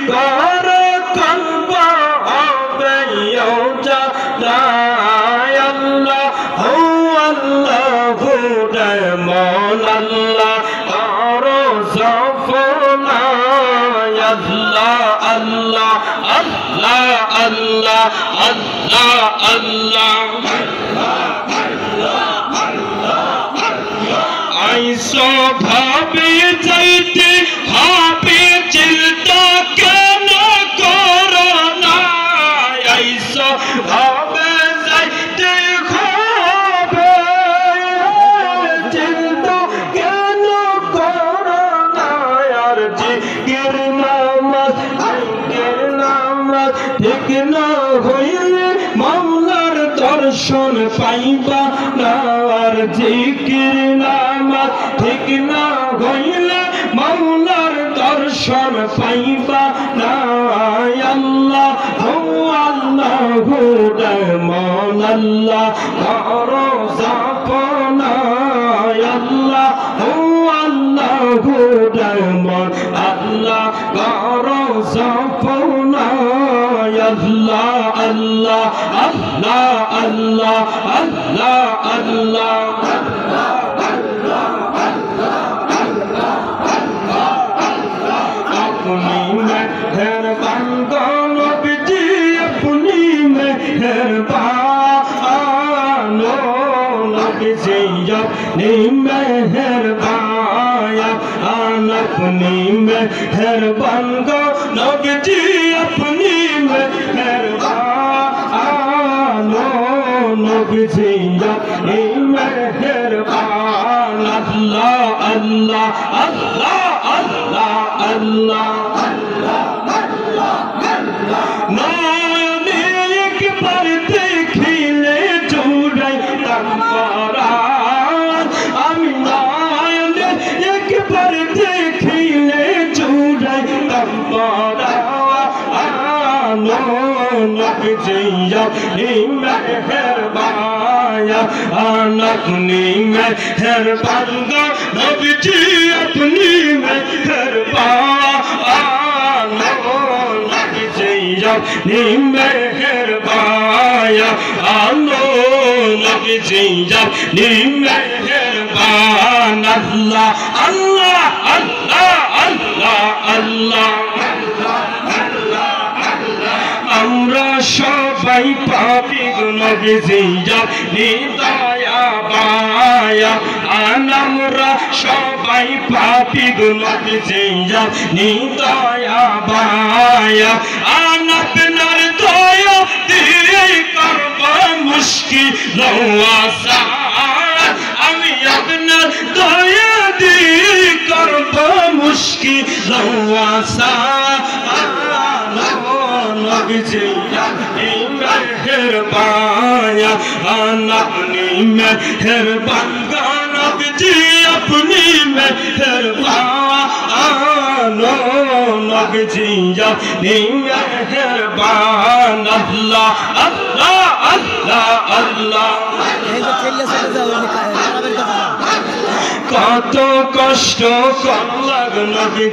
ঘর কলব হবে উজালা আল্লাহ হো আল্লাহ রে মওলা আর সফনা আল্লাহ আল্লাহ আল্লাহ আল্লাহ আল্লাহ আল্লাহ আইসো ভাবে যাইতে হবে চিন্তা কেন করো না আইসো ভাবে যাইতে হবে চিন্তা কেন করো না আর জিকির নামাজ ঠিক না হইলে মাওলার দর্শন পাইবা না আর জিকির নামাজ ঠিক না হইলে মাওলার দর্শন পাইবা না আল্লাহ হো আল্লাহ রে মওলা আর সফনা আল্লাহ হো আল্লাহ রে মওলা আর সফনা আল্লাহ আল্লাহ আল্লাহ আল্লাহ আল্লাহ আল্লাহ अपनी मेहरबान नबी अपनी मेहरबान नबी अपनी मेहरबान अपनी मेहरबान नबी अपनी मेहरबान नबी अपनी मेहरबान अल्लाह अल्लाह अल्लाह अल्लाह अल्लाह नयने एक बार देखिले जुड़ाई तंपरान आमी नयने एक बार देखिले जुड़ाई तंपरान नबी अपनी मेहरबान अपनी मेहरबान नबी अपनी मेहरबान नबी अपनी मेहरबान नबी अपनी मेहरबान अल्लाह अल्लाह अल्लाह अल्लाह अल्लाह আমরা সবাই পাপী নবী আপনি দয়া পায়া আমরা সবাই পাপী নবী আপনি দয়া পায়া আপনার দয়া দিয়ে করব মুশকিল আসান আমি আপনার দয়া দিয়ে করব মুশকিল আসান नबी अपनी मेहरबान अपनी मेहरबान नबी अपनी मेहरबान नबी अपनी मेहरबान अल्लाह अल्लाह अल्लाह अल्लाह কত কষ্ট করলাম নবী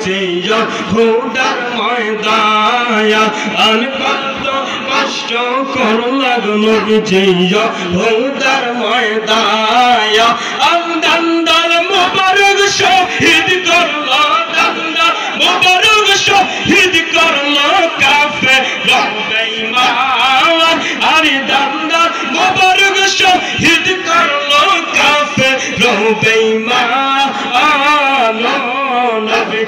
হুদার ময়দায়া আর কত কষ্ট করলাম নবী হুদার ময়দায়া দান্দাল মুবারক শহীদ করলো দান্দাল মুবারক শহীদ করলো কাফের বেঈমান আরে দান্দাল মুবারক শহীদ করলো কাফের বেঈমান নবী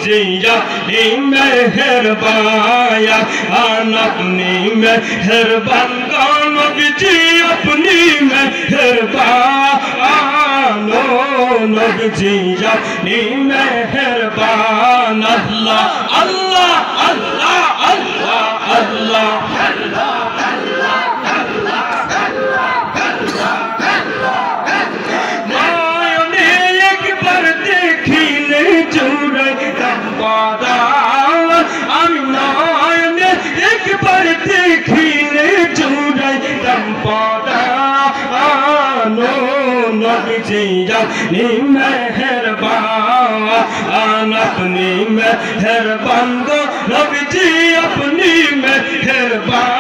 अपनी मेहरबान अपनी मेहरबान नबी अपनी मेहरबान नबी अपनी मेहरबान अल्लाह अल्लाह अल्लाह अल्लाह अल्लाह अपनी मेहरबान अपनी मेहरबान नबी मेहरबान